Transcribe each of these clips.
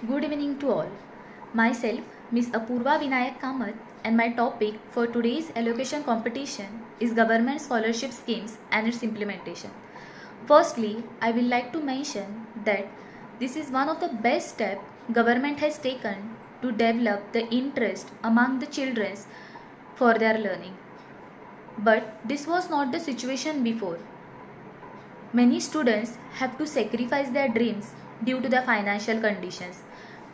Good evening to all. Myself, Miss Apurva Vinayak Kamath, and my topic for today's allocation competition is government scholarship schemes and its implementation. Firstly, I will like to mention that this is one of the best steps government has taken to develop the interest among the children for their learning. But this was not the situation before. Many students have to sacrifice their dreams due to the financial conditions.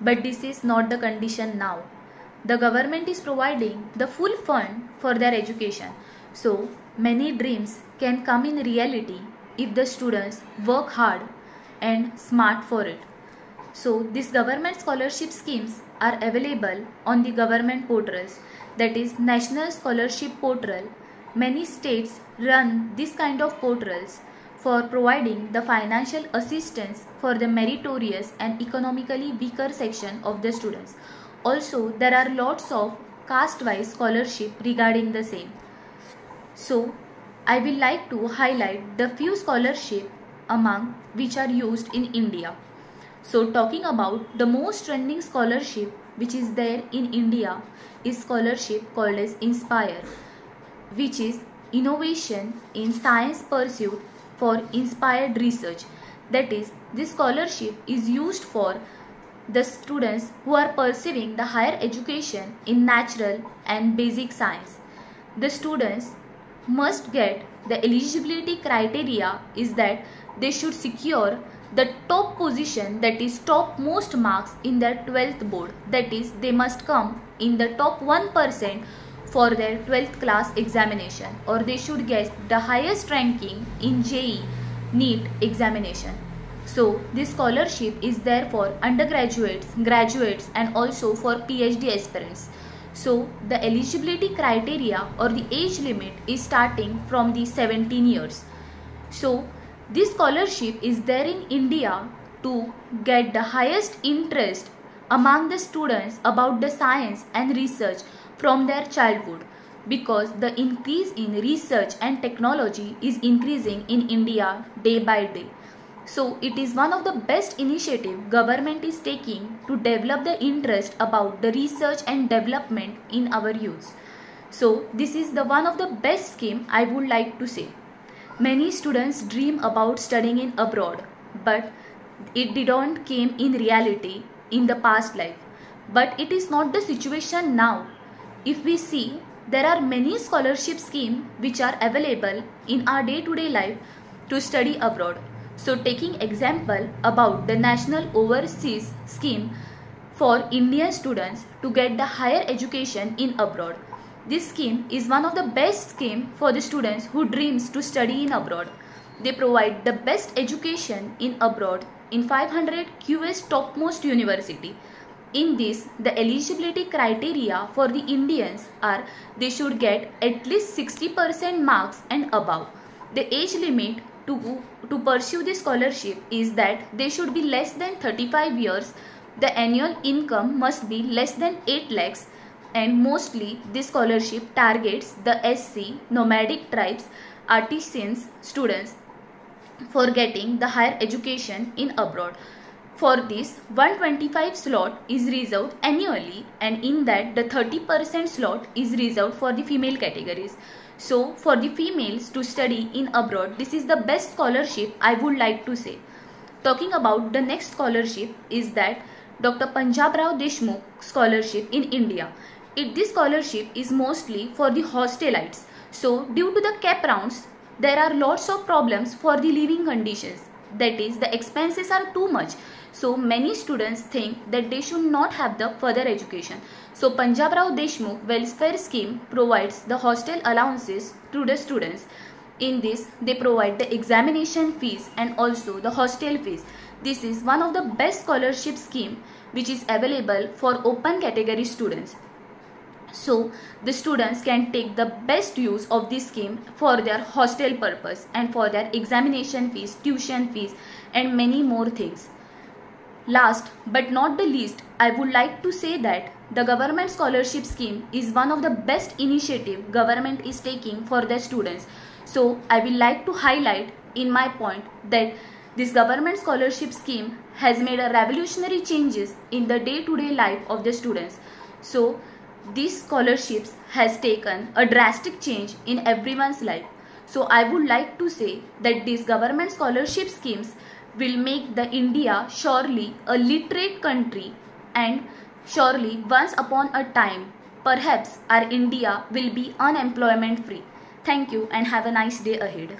But this is not the condition now. The government is providing the full fund for their education. So many dreams can come in reality if the students work hard and smart for it. So these government scholarship schemes are available on the government portals, that is National Scholarship Portal. Many states run this kind of portals for providing the financial assistance for the meritorious and economically weaker section of the students. Also, there are lots of caste-wise scholarship regarding the same. So, I will like to highlight the few scholarship among which are used in India. So, talking about the most trending scholarship which is there in India is scholarship called as Inspire, which is innovation in science pursuit for inspired research. That is, this scholarship is used for the students who are pursuing the higher education in natural and basic science. The students must get the eligibility criteria is that they should secure the top position, that is top most marks in their 12th board, that is they must come in the top 1% for their 12th class examination, or they should get the highest ranking in JEE NEET examination. So this scholarship is there for undergraduates, graduates and also for PhD aspirants. So the eligibility criteria or the age limit is starting from the 17 years. So this scholarship is there in India to get the highest interest among the students about the science and research from their childhood, because the increase in research and technology is increasing in India day by day. So it is one of the best initiative government is taking to develop the interest about the research and development in our youths. So this is the one of the best scheme I would like to say. Many students dream about studying in abroad, but it didn't came in reality in the past life. But it is not the situation now. If we see, there are many scholarship schemes which are available in our day-to-day life to study abroad. So taking example about the National Overseas Scheme for Indian students to get the higher education in abroad. This scheme is one of the best scheme for the students who dreams to study in abroad. They provide the best education in abroad in 500 QS topmost university. In this, the eligibility criteria for the Indians are they should get at least 60% marks and above. The age limit to pursue this scholarship is that they should be less than 35 years. The annual income must be less than 8 lakhs. And mostly this scholarship targets the SC, nomadic tribes, artisans students for getting the higher education in abroad. For this, 125 slot is reserved annually, and in that the 30% slot is reserved for the female categories. So for the females to study in abroad, this is the best scholarship I would like to say. Talking about the next scholarship is that Dr. Punjab Rao Deshmukh scholarship in India. This scholarship is mostly for the hostelites. So due to the cap rounds, there are lots of problems for the living conditions. That is, the expenses are too much. So many students think that they should not have the further education. So Punjab Rao Deshmukh welfare scheme provides the hostel allowances to the students. In this, they provide the examination fees and also the hostel fees. This is one of the best scholarship scheme which is available for open category students. So the students can take the best use of this scheme for their hostel purpose and for their examination fees, tuition fees and many more things. Last but not the least, I would like to say that the government scholarship scheme is one of the best initiative government is taking for their students. So I will like to highlight in my point that This government scholarship scheme has made a revolutionary changes in the day-to-day life of the students. So these scholarships has taken a drastic change in everyone's life. So I would like to say that these government scholarship schemes will make the India surely a literate country, and surely once upon a time perhaps our India will be unemployment free. Thank you and have a nice day ahead.